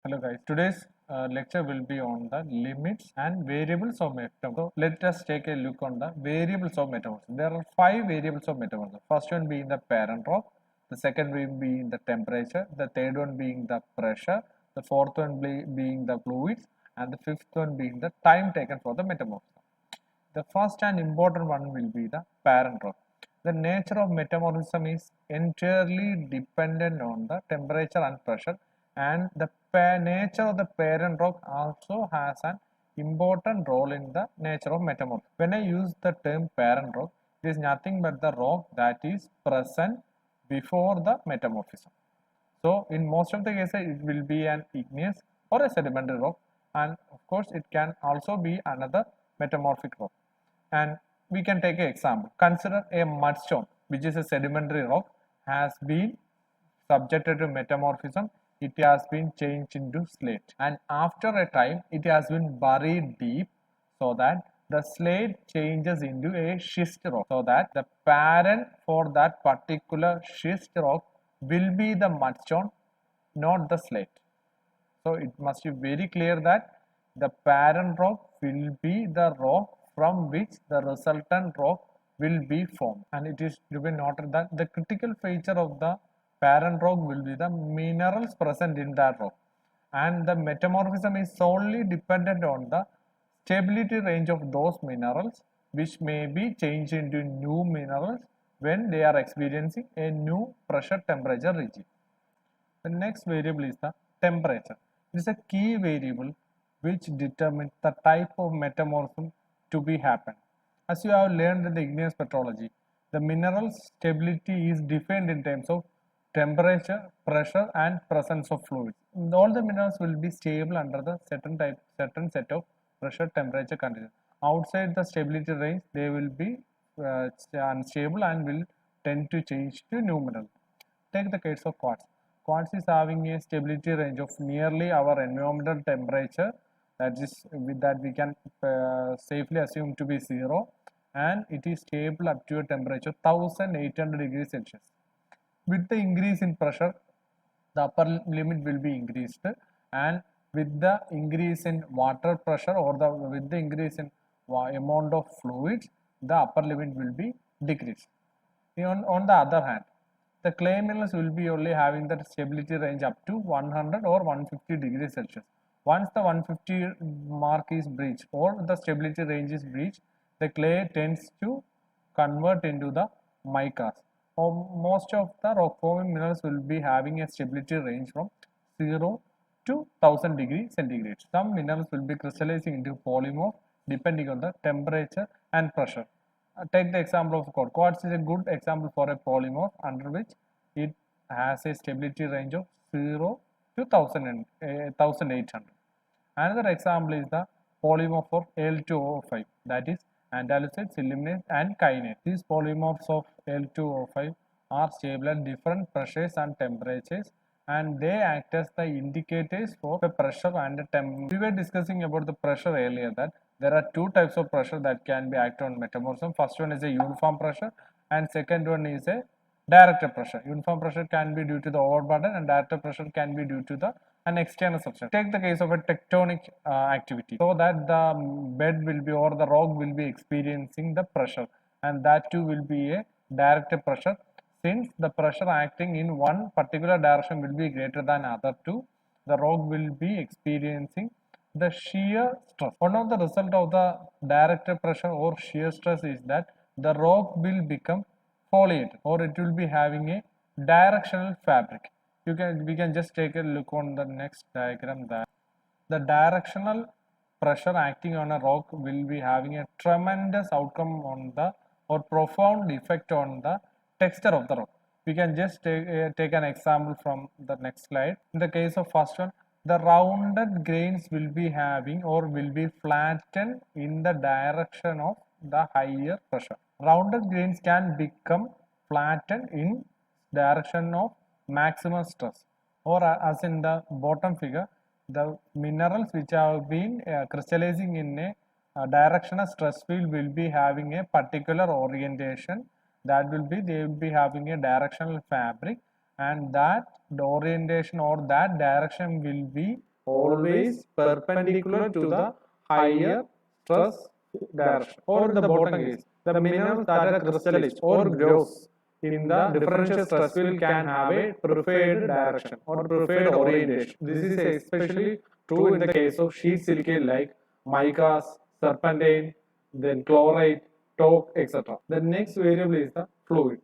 Hello guys, today's lecture will be on the limits and variables of metamorphism. So let us take a look on the variables of metamorphism. There are 5 variables of metamorphism. First one being the parent rock, the second one being the temperature, the third one being the pressure, the fourth one being the fluids, and the fifth one being the time taken for the metamorphism. The first and important one will be the parent rock. The nature of metamorphism is entirely dependent on the temperature and pressure, and the nature of the parent rock also has an important role in the nature of metamorphism. When I use the term parent rock, it is nothing but the rock that is present before the metamorphism. So in most of the cases, it will be an igneous or a sedimentary rock, and of course, it can also be another metamorphic rock. And we can take an example. Consider a mudstone, which is a sedimentary rock, has been subjected to metamorphism. It has been changed into slate, and after a time, it has been buried deep so that the slate changes into a schist rock, so that the parent for that particular schist rock will be the mudstone, not the slate. So it must be very clear that the parent rock will be the rock from which the resultant rock will be formed, and it is to be noted that the critical feature of the parent rock will be the minerals present in that rock, and the metamorphism is solely dependent on the stability range of those minerals, which may be changed into new minerals when they are experiencing a new pressure temperature regime. The next variable is the temperature. It is a key variable which determines the type of metamorphism to be happen. As you have learned in the igneous petrology, the mineral stability is defined in terms of temperature, pressure, and presence of fluids. All the minerals will be stable under the certain set of pressure, temperature conditions. Outside the stability range, they will be unstable and will tend to change to new mineral. Take the case of quartz. Quartz is having a stability range of nearly our environmental temperature, that we can safely assume to be 0, and it is stable up to a temperature 1800 degrees Celsius. With the increase in pressure, the upper limit will be increased, and with the increase in water pressure or with the increase in amount of fluids, the upper limit will be decreased. On the other hand, the clay minerals will be only having the stability range up to 100 or 150 degrees Celsius. Once the 150 mark is breached or the stability range is breached, the clay tends to convert into the micas. Most of the rock forming minerals will be having a stability range from 0 to 1000 degrees centigrade. Some minerals will be crystallizing into polymorph depending on the temperature and pressure. Take the example of quartz. Quartz is a good example for a polymorph under which it has a stability range of 0 to 1800. Another example is the polymorph of Al2O5, that is andalucite, sillimanite, and kainite. These polymorphs of Al2O5 are stable at different pressures and temperatures, and they act as the indicators for the pressure and the temperature. We were discussing about the pressure earlier, that there are two types of pressure that can be acted on metamorphism. First one is a uniform pressure, and second one is a directed pressure. Uniform pressure can be due to the overburden, and directed pressure can be due to an external substance. Take the case of a tectonic activity, so that the bed will be or the rock will be experiencing the pressure, and that too will be a directed pressure. Since the pressure acting in one particular direction will be greater than other two, the rock will be experiencing the shear stress. One of the result of the directed pressure or shear stress is that the rock will become foliated, or it will be having a directional fabric. We can just take a look on the next diagram, that the directional pressure acting on a rock will be having a tremendous outcome on the or profound effect on the texture of the rock. We can just take an example from the next slide. In the case of first one, the rounded grains will be having or will be flattened in the direction of the higher pressure. Rounded grains can become flattened in direction of maximum stress, or as in the bottom figure, the minerals which have been crystallizing in a directional stress field will be having a particular orientation, that will be they will be having a directional fabric, and that the orientation or that direction will be always perpendicular to the higher stress direction, or in the bottom case, the minerals that are crystallized or grows in the differential stress field can have a preferred direction or preferred orientation. This is especially true in the case of sheet silicate like micas, serpentine, then chloride, talc, etc. The next variable is the fluid.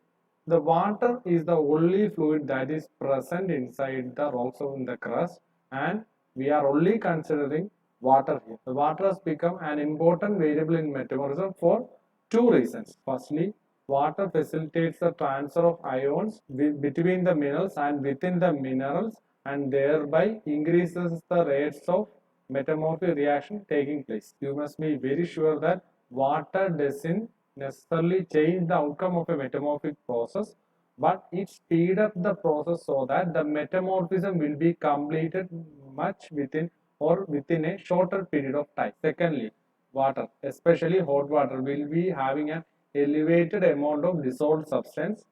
The water is the only fluid that is present inside the rocks in the crust, and we are only considering water here. The water has become an important variable in metamorphism for two reasons. Firstly, water facilitates the transfer of ions between the minerals and within the minerals, and thereby increases the rates of metamorphic reaction taking place. You must be very sure that water doesn't necessarily change the outcome of a metamorphic process, but it speed up the process so that the metamorphism will be completed much within a shorter period of time. Secondly, water, especially hot water, will be having an elevated amount of dissolved substance,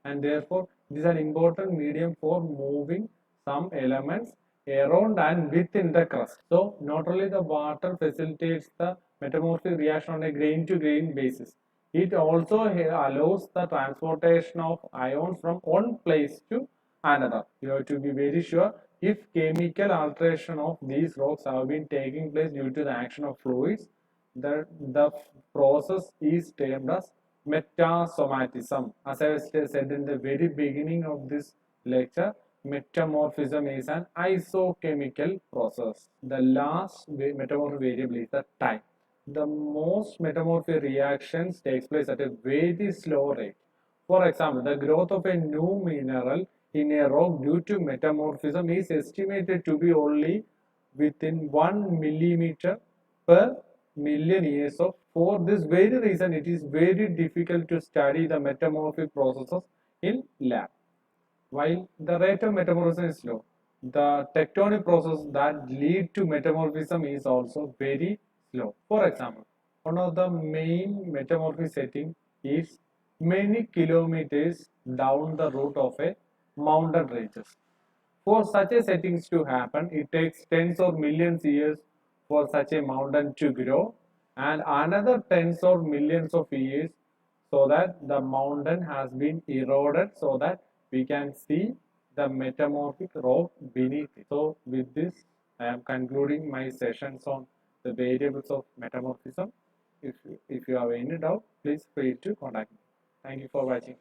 and therefore it is an important medium for moving some elements around and within the crust. So not only the water facilitates the metamorphic reaction on a grain to grain basis, it also allows the transportation of ions from one place to another. You have to be very sure if chemical alteration of these rocks have been taking place due to the action of fluids, the process is termed as metasomatism. As I said in the very beginning of this lecture, metamorphism is an isochemical process. The last metamorphic variable is the time. The most metamorphic reactions takes place at a very slow rate. For example, the growth of a new mineral in a rock due to metamorphism is estimated to be only within 1 millimeter per million years of. For this very reason, it is very difficult to study the metamorphic processes in lab. While the rate of metamorphism is low, the tectonic process that lead to metamorphism is also very slow. For example, one of the main metamorphic setting is many kilometers down the route of a mountain ranges. For such a settings to happen, it takes tens or millions years for such a mountain to grow, and another tens or millions of years so that the mountain has been eroded so that we can see the metamorphic rock beneath it. So with this, I am concluding my sessions on the variables of metamorphism. If you have any doubt, please feel free to contact me. Thank you for watching.